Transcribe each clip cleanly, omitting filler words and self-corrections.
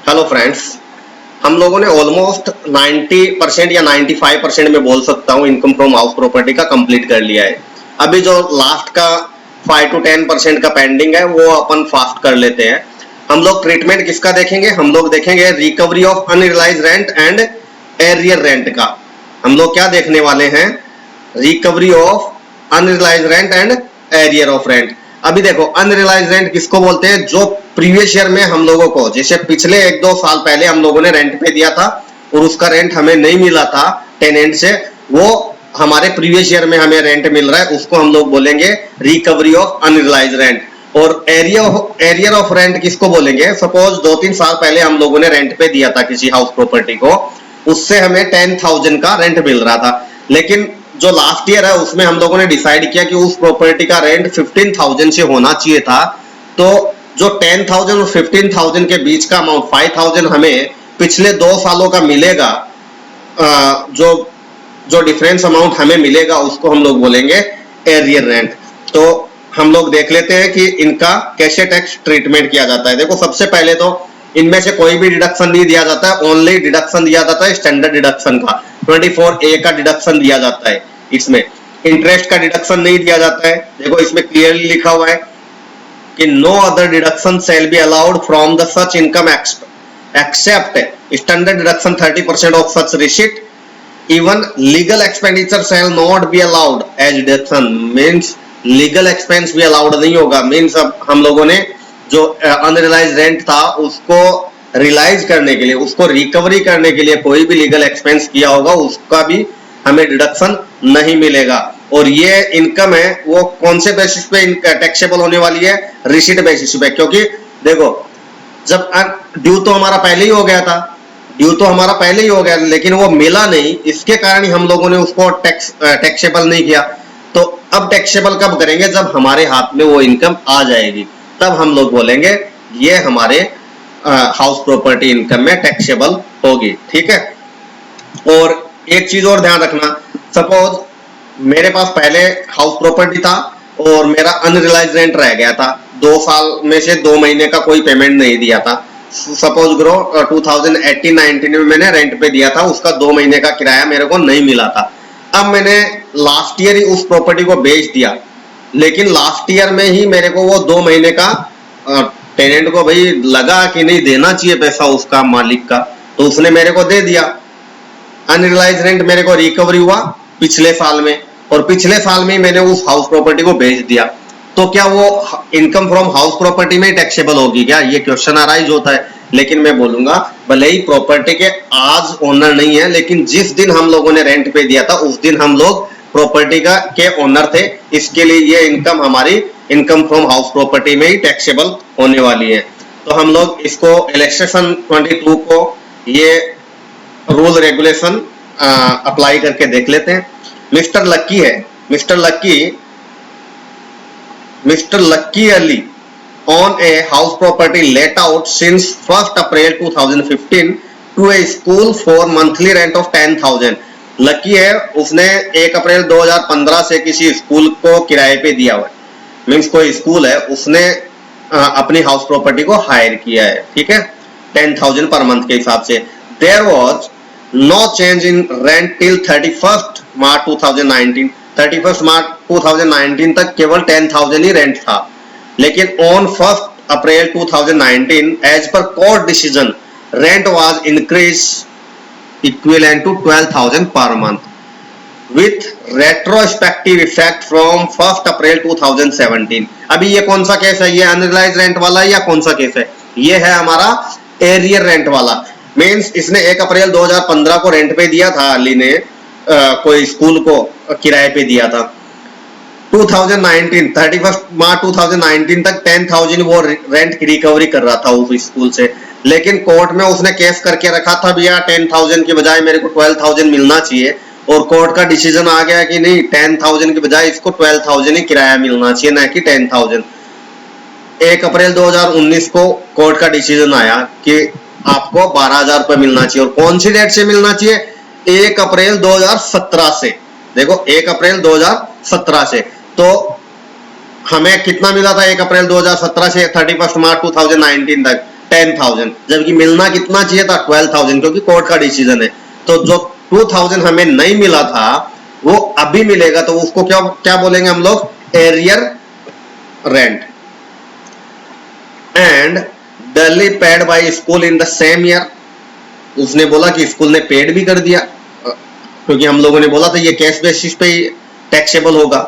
Hello friends, हम लोगों ने ऑलमोस्ट 90% या 95% में बोल सकता हूँ इनकम फ्रॉम हाउस प्रॉपर्टी का कंप्लीट कर लिया है। अभी जो लास्ट का 5 to 10% का पेंडिंग है वो अपन फास्ट कर लेते हैं। हम लोग ट्रीटमेंट किसका देखेंगे? हम लोग देखेंगे recovery of unrealised rent and arrear rent का। हम लोग क्या देखने वाले हैं? Recovery of unrealised rent and arrear of rent. अभी देखो, अनरियलाइज्ड रेंट किसको बोलते हैं? जो प्रीवियस ईयर में हम लोगों को, जैसे पिछले 1-2 साल पहले हम लोगों ने रेंट पे दिया था और उसका रेंट हमें नहीं मिला था टेनेंट से, वो हमारे प्रीवियस ईयर में हमें रेंट मिल रहा है, उसको हम लोग बोलेंगे रिकवरी ऑफ अनरियलाइज्ड रेंट। और एरियर ऑफ रेंट किसको बोलेंगे? सपोज 2-3 साल पहले हम लोगों ने रेंट पे दिया था किसी हाउस प्रॉपर्टी को, उससे हमें 10,000 का रेंट मिल रहा था, लेकिन जो लास्ट ईयर है उसमें हम लोगों ने डिसाइड किया कि उस प्रॉपर्टी का रेंट 15,000 से होना चाहिए था। तो जो 10,000 और 15,000 के बीच का अमाउंट 5,000 हमें पिछले 2 सालों का मिलेगा, जो डिफरेंस अमाउंट हमें मिलेगा उसको हम लोग बोलेंगे एरियर रेंट। तो हम लोग देख लेते हैं कि इनका कैसे टैक्स ट्रीटमेंट किया जाता है। देखो, सबसे पहले तो इनमें से कोई भी डिडक्शन नहीं दिया जाता है, ओनली डिडक्शन दिया जाता है स्टैंडर्ड डिडक्शन का। 24A का डिडक्शन दिया जाता है, इसमें इंटरेस्ट का डिडक्शन नहीं दिया जाता है। देखो, इसमें क्लियरली लिखा हुआ है कि no other deduction shall be allowed from the such income except standard deduction 30% of such receipt. Even legal expenditure shall not be allowed as deduction. Means legal expense भी अलाउड नहीं होगा। मीन्स अब हम लोगों ने जो अनरियलाइज्ड रेंट था उसको रियलाइज करने के लिए, उसको रिकवरी करने के लिए कोई भी लीगल एक्सपेंस किया होगा उसका भी हमें डिडक्शन नहीं मिलेगा। और ये इनकम है वो कौन से बेसिस पे टैक्सेबल होने वाली है? रिसीट बेसिस पे। क्योंकि देखो, जब ड्यू तो हमारा पहले ही हो गया था, लेकिन वो मिला नहीं, इसके कारण ही हम लोगों ने उसको टैक्सेबल नहीं किया। तो अब टैक्सेबल कब करेंगे? जब हमारे हाथ में वो इनकम आ जाएगी, तब हम लोग बोलेंगे ये हमारे हाउस प्रॉपर्टी इनकम में टैक्सेबल होगी। ठीक है। और एक चीज और ध्यान रखना, सपोज मेरे पास पहले हाउस प्रॉपर्टी था और मेरा अनरियलाइज्ड रेंट रह गया था, 2 साल में से 2 महीने का कोई पेमेंट नहीं दिया था। सपोज करो 2018-19 में मैंने रेंट पे दिया था, उसका 2 महीने का किराया मेरे को नहीं मिला था। अब मैंने लास्ट ईयर ही उस प्रॉपर्टी को बेच दिया, लेकिन लास्ट ईयर में ही मेरे को वो 2 महीने का टेनेंट को भाई लगा कि नहीं देना चाहिए पैसा उसका मालिक का, तो उसने मेरे को दे दिया। अनरियलाइज्ड रेंट मेरे को रिकवरी हुआ पिछले साल में, और पिछले साल में मैंने उस हाउस प्रॉपर्टी को बेच दिया। तो क्या वो इनकम फ्रॉम हाउस प्रॉपर्टी में टैक्सेबल होगी क्या? ये क्वेश्चन अराइज होता है। लेकिन मैं बोलूंगा, भले ही प्रॉपर्टी के आज ओनर नहीं है, लेकिन जिस दिन हम लोगों ने रेंट पे दिया था उस दिन हम लोग प्रॉपर्टी का के ओनर थे, इसके लिए ये इनकम हमारी इनकम फ्रॉम हाउस प्रॉपर्टी में ही टैक्सेबल होने वाली है। तो हम लोग इसको इलेक्ट्रेशन 22 को ये रूल रेगुलेशन अप्लाई करके देख लेते हैं। Mister lucky early on a house property let out since 1st April 2015 to a school for monthly rent of 10,000। Lucky है, उसने 1 अप्रैल 2015 से किसी स्कूल को किराए पे दिया हुआ है। मीन्स कोई स्कूल है, उसने अपनी हाउस प्रॉपर्टी को हायर किया है। ठीक है, 10,000 पर मंथ के हिसाब से। There was no change in rent till 31st March 2019। 31st March 2019 तक केवल 10,000 ही रेंट था, लेकिन on 1st April 2019 as per court decision rent was increase equivalent to 12,000 per month with retrospective effect from 1st April 2017। अभी ये कौन सा case है? ये अनरियलाइज्ड रेंट वाला या कौन सा केस है? ये है हमारा एरियर रेंट वाला। मीन्स इसने 1 अप्रैल 2015 को रेंट पे दिया था, अली ने कोई स्कूल को किराए पे दिया था। 31st मार्च 2019 तक 10,000 वो रेंट की रिकवरी कर रहा था उस स्कूल से, लेकिन कोर्ट में उसने केस करके रखा था भैया 10,000 के बजाय मेरे को 12,000 मिलना चाहिए, और कोर्ट का डिसीजन आ गया कि नहीं, 10,000 के बजाय इसको 12,000 ही किराया मिलना चाहिए, ना कि 10,000। 1 अप्रैल 2019 को कोर्ट का डिसीजन आया कि आपको 12,000 रुपये मिलना चाहिए। और कौन सी डेट से मिलना चाहिए? 1 अप्रैल 2017 से। देखो, 1 अप्रैल 2017 से। तो हमें कितना मिला था 1 अप्रैल 2017 से 31 मार्च 2019 तक? 10,000, जबकि मिलना कितना चाहिए था 12,000, क्योंकि कोर्ट का डिसीजन है। तो जो 2,000 हमें नहीं मिला था वो अभी मिलेगा, तो उसको क्या क्या बोलेंगे हम लोग, एरियर रेंट। एंड डली paid by school in the same year, उसने बोला कि स्कूल ने पेड भी कर दिया, क्योंकि हम लोगों ने बोला था ये कैश बेसिस पे ही टैक्सेबल होगा,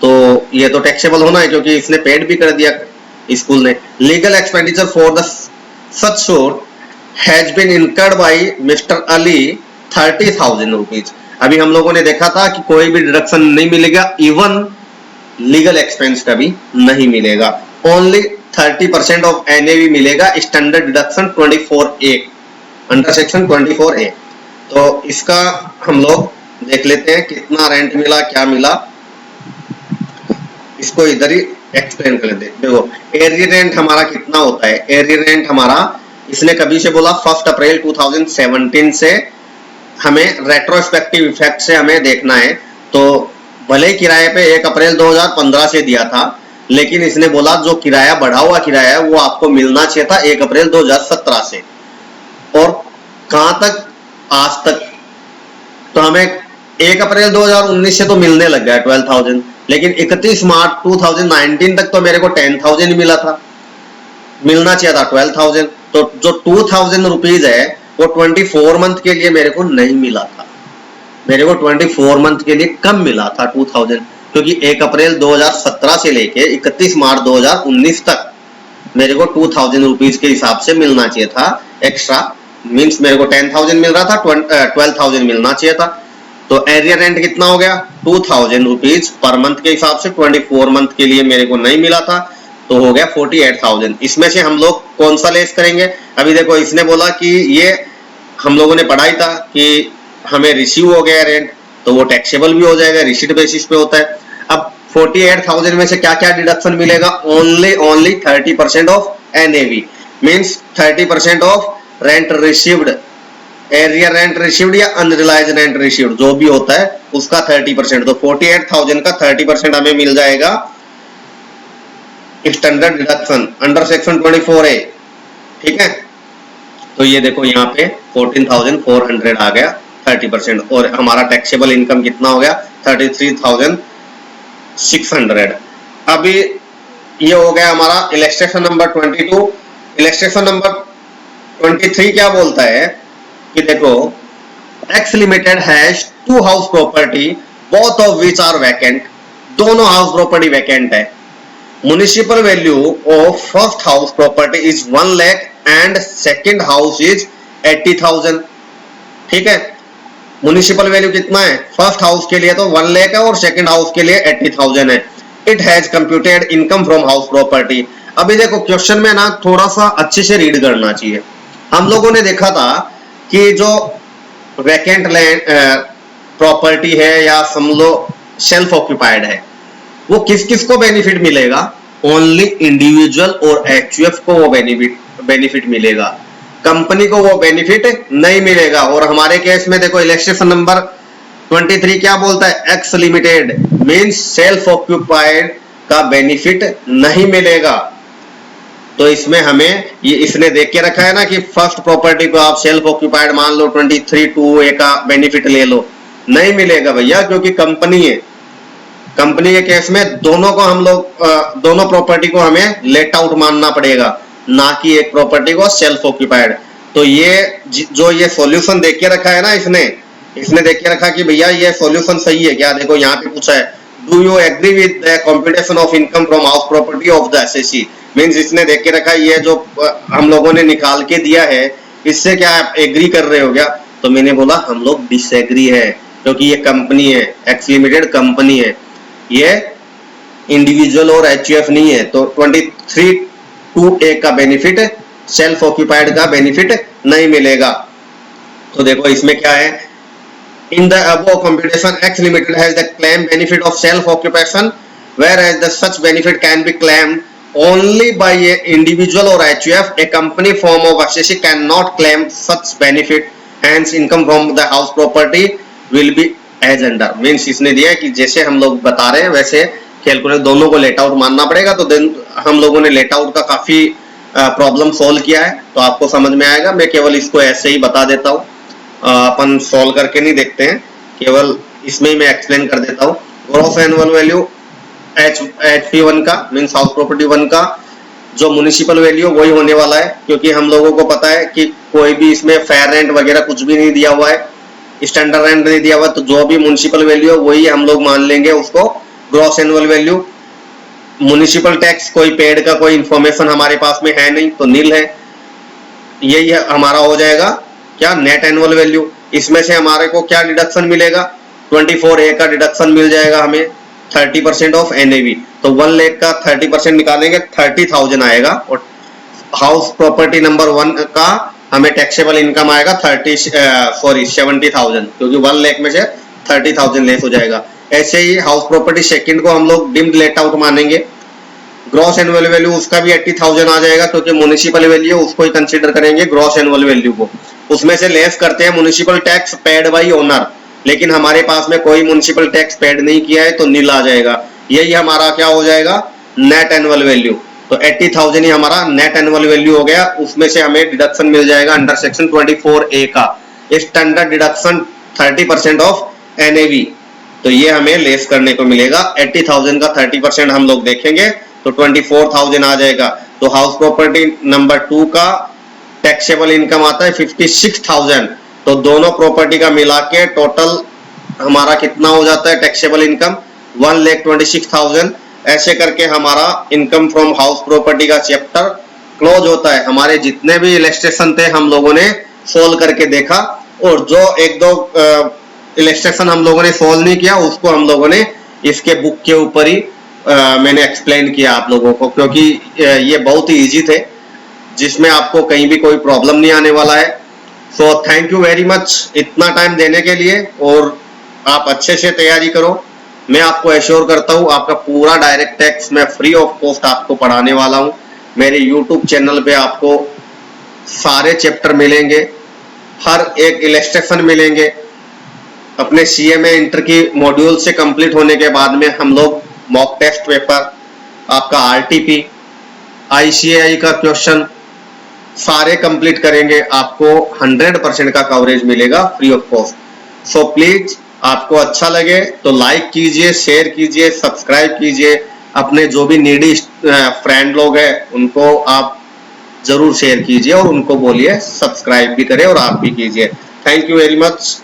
तो ये तो टैक्सेबल होना है क्योंकि इसने पेड भी कर दिया स्कूल ने। Legal expenditure for the such sort has been incurred by mister Ali 30,000 rupees. अभी हम लोगों ने देखा था कि कोई भी डिडक्शन नहीं मिलेगा, इवन लीगल एक्सपेंस का भी नहीं मिलेगा, ओनली 30% ऑफ एनएवी मिलेगा, standard deduction 24A under section 24A। तो इसका हम लोग देख लेते हैं कितना रेंट मिला, क्या मिला, इसको इधर ही एक्सप्लेन कर लेते हैं। देखो एरियर रेंट हमारा कितना होता है, एरियर रेंट हमारा इसने कभी से बोला 1 अप्रैल 2017 से हमें रेट्रोस्पेक्टिव इफेक्ट से हमें देखना है। तो भले ही किराए पे 1 अप्रैल 2015 से दिया था, लेकिन इसने बोला जो किराया बढ़ा हुआ किराया है वो आपको मिलना चाहिए था 1 अप्रैल 2017 से, और कहां तक, आज तक। तो हमें 1 अप्रैल 2019 से तो मिलने लग गया 12,000, लेकिन 31 मार्च 2019 तक तो मेरे को 10,000 मिला था, मिलना चाहिए था 12,000। तो जो 2,000 रुपीज है वो 24 मंथ के लिए मेरे को नहीं मिला था, मेरे को 24 मंथ के लिए कम मिला था 2,000, क्योंकि 1 अप्रैल 2017 से लेके 31 मार्च 2019 तक मेरे को 2,000 रुपीज के हिसाब से मिलना चाहिए था एक्स्ट्रा, मींस मेरे को 10,000 मिल रहा था, 12,000 मिलना चाहिए था। तो एरियर रेंट कितना हो गया 2,000 रुपीज पर मंथ के हिसाब से, 24 मंथ के लिए मेरे को नहीं मिला था, तो हो गया 48,000। इसमें से हम लोग कौन सा लेस करेंगे, अभी देखो इसने बोला कि ये हम लोगों ने पढ़ा ही था कि हमें रिसीव हो गया रेंट, तो वो टैक्सेबल भी हो जाएगा, रिसीट बेसिस पे होता है। अब 48,000 में से क्या क्या डिडक्शन मिलेगा, only 30% of NAV, means 30% of rent received, arrear rent received या अनरिलाइज रेंट रिसीव्ड जो भी होता है उसका 30%। तो 48,000 का 30% हमें मिल जाएगा standard deduction under section 24A, ठीक है। तो ये देखो यहाँ पे 14,400 आ गया 30%, और हमारा टैक्सेबल इनकम कितना हो गया 33,600। अभी ये हो गया हमारा इलस्ट्रेशन नंबर 22। इलस्ट्रेशन नंबर 23 क्या बोलता है कि देखो X limited has 2 house property both of which are vacant, दोनों हाउस प्रॉपर्टी वैकेंट है। Municipal value of first house property is 1 lakh and second house is 80,000, ठीक है। म्युनिसिपल वैल्यू कितना है फर्स्ट हाउस के लिए तो 1 लाख है और सेकंड हाउस के लिए 80,000 है। It has computed income from house property. अभी देखो क्वेश्चन में ना थोड़ा सा अच्छे से रीड करना चाहिए। हम लोगों ने देखा था कि जो वैकेंट लैंड प्रॉपर्टी है या समझो सेल्फ ऑक्यूपाइड है, वो किस किस को बेनिफिट मिलेगा, ओनली इंडिविजुअल और एचयूएफ को वो बेनिफिट मिलेगा, कंपनी को वो बेनिफिट नहीं मिलेगा। और हमारे केस में देखो इलस्ट्रेशन नंबर 23 क्या बोलता है, x limited means self occupied का बेनिफिट नहीं मिलेगा। तो इसमें हमें ये इसने देख के रखा है ना कि फर्स्ट प्रॉपर्टी को आप सेल्फ ऑक्यूपाइड मान लो 23(2)(a) का बेनिफिट ले लो, नहीं मिलेगा भैया, क्योंकि कंपनी है। कंपनी के केस में दोनों को हम लोग दोनों प्रॉपर्टी को हमें लेट आउट मानना पड़ेगा, ना कि एक प्रॉपर्टी को सेल्फ ऑक्यूपाइड। तो ये जो ये सॉल्यूशन देख के रखा है ना इसने देख के रखा कि भैया ये सॉल्यूशन सही है क्या। देखो यहाँ पे पूछा है do you agree with the computation of income from house property of the SSC, means इसने देख के रखा ये जो हम लोगों ने निकाल के दिया है इससे क्या आप एग्री कर रहे हो क्या। तो मैंने बोला हम लोग डिसएग्री है, क्योंकि ये कंपनी है, एक्स लिमिटेड कंपनी है, ये इंडिविजुअल और एचयूएफ नहीं है। तो 23(2)(a) का बेनिफिट सेल्फ ऑक्यूपाइड का बेनिफिट नहीं मिलेगा। तो देखो इसमें क्या है, in the above computation x limited has the claim benefit of self occupation whereas the such benefit can be claimed only by a individual or HUF. A company form of association cannot claim such benefit, hence income from the house property will be as under. Means इसने दिया कि जैसे हम लोग बता रहे हैं वैसे कैलकुलेट दोनों को लेट आउट मानना पड़ेगा। तो हम लोगों ने लेट आउट का काफी प्रॉब्लम सोल्व किया है तो आपको समझ में आएगा। मैं केवल इसको ऐसे ही बता देता हूँ, अपन सोल्व करके नहीं देखते हैं, केवल इसमें ही मैं एक्सप्लेन कर देता हूँ। ग्रॉस एनुअल वैल्यू HP1 का मीन्स हाउस प्रॉपर्टी 1 का जो म्युनिसिपल वैल्यू वही होने वाला है, क्योंकि हम लोगों को पता है कि कोई भी इसमें फेयर रेंट वगैरह कुछ भी नहीं दिया हुआ है, स्टैंडर्ड रेंट नहीं दिया हुआ, तो जो भी म्युनिसिपल वैल्यू है वही हम लोग मान लेंगे उसको gross annual value. Municipal tax कोई पेड का कोई इंफॉर्मेशन हमारे पास में है नहीं तो नील है, यही हमारा हो जाएगा क्या नेट एनुअल वैल्यू। इसमें से हमारे को क्या डिडक्शन मिलेगा, 24A का डिडक्शन मिल जाएगा हमें 30% ऑफ NAV, तो 1 लाख का 30% निकालेंगे 30,000 आएगा, और हाउस प्रॉपर्टी नंबर 1 का हमें टैक्सेबल इनकम आएगा 70,000, क्योंकि 1 लाख में से 30,000 लेस हो जाएगा। ऐसे ही हाउस प्रॉपर्टी सेकंड को हम लोग डिम्ड लेट आउट मानेंगे, ग्रॉस एनुअल वैल्यू उसका भी 80,000 आ जाएगा, क्योंकि म्युनिसिपल वैल्यू उसको ही कंसीडर करेंगे ग्रॉस एनुअल वैल्यू को। उसमें से लेस करते हैं municipal tax paid by owner, लेकिन हमारे पास में कोई म्युनिसिपल टैक्स पेड नहीं किया है तो नील आ जाएगा। यही हमारा क्या हो जाएगा नेट एनुअल वैल्यू। तो 80,000 ही हमारा नेट एनुअल वैल्यू हो गया। उसमें से हमें डिडक्शन मिल जाएगा अंडर सेक्शन 24A का स्टैंडर्ड डिडक्शन 30% ऑफ NAV, तो ये हमें लेस करने को मिलेगा। 80,000 का 30% हम लोग देखेंगे तो 24,000 आ जाएगा। तो हाउस प्रॉपर्टी नंबर 2 का टैक्सेबल इनकम आता है 56,000, तो दोनों प्रॉपर्टी का मिला के टोटल हमारा कितना हो जाता है टैक्सेबल इनकम 1,26,000। ऐसे करके हमारा इनकम फ्रॉम हाउस प्रॉपर्टी का चैप्टर क्लोज होता है। हमारे जितने भी इलस्ट्रेशन थे हम लोगों ने सोल्व करके देखा, और जो एक दो इलस्ट्रेशन हम लोगों ने सोल्व नहीं किया उसको हम लोगों ने इसके बुक के ऊपर ही मैंने एक्सप्लेन किया आप लोगों को, क्योंकि ये बहुत ही इजी थे जिसमें आपको कहीं भी कोई प्रॉब्लम नहीं आने वाला है। So thank you very much इतना टाइम देने के लिए, और आप अच्छे से तैयारी करो। मैं आपको एश्योर करता हूँ आपका पूरा डायरेक्ट टैक्स मैं फ्री ऑफ कॉस्ट आपको पढ़ाने वाला हूँ। मेरे यूट्यूब चैनल पे आपको सारे चैप्टर मिलेंगे, हर एक इलस्ट्रेशन मिलेंगे। अपने CMA इंटर की मॉड्यूल से कंप्लीट होने के बाद में हम लोग मॉक टेस्ट पेपर, आपका RTP, ICAI का क्वेश्चन सारे कंप्लीट करेंगे। आपको 100% का कवरेज मिलेगा free of cost. So please आपको अच्छा लगे तो लाइक कीजिए, शेयर कीजिए, सब्सक्राइब कीजिए। अपने जो भी नीडी फ्रेंड लोग हैं उनको आप जरूर शेयर कीजिए और उनको बोलिए सब्सक्राइब भी करें, और आप भी कीजिए। Thank you very much.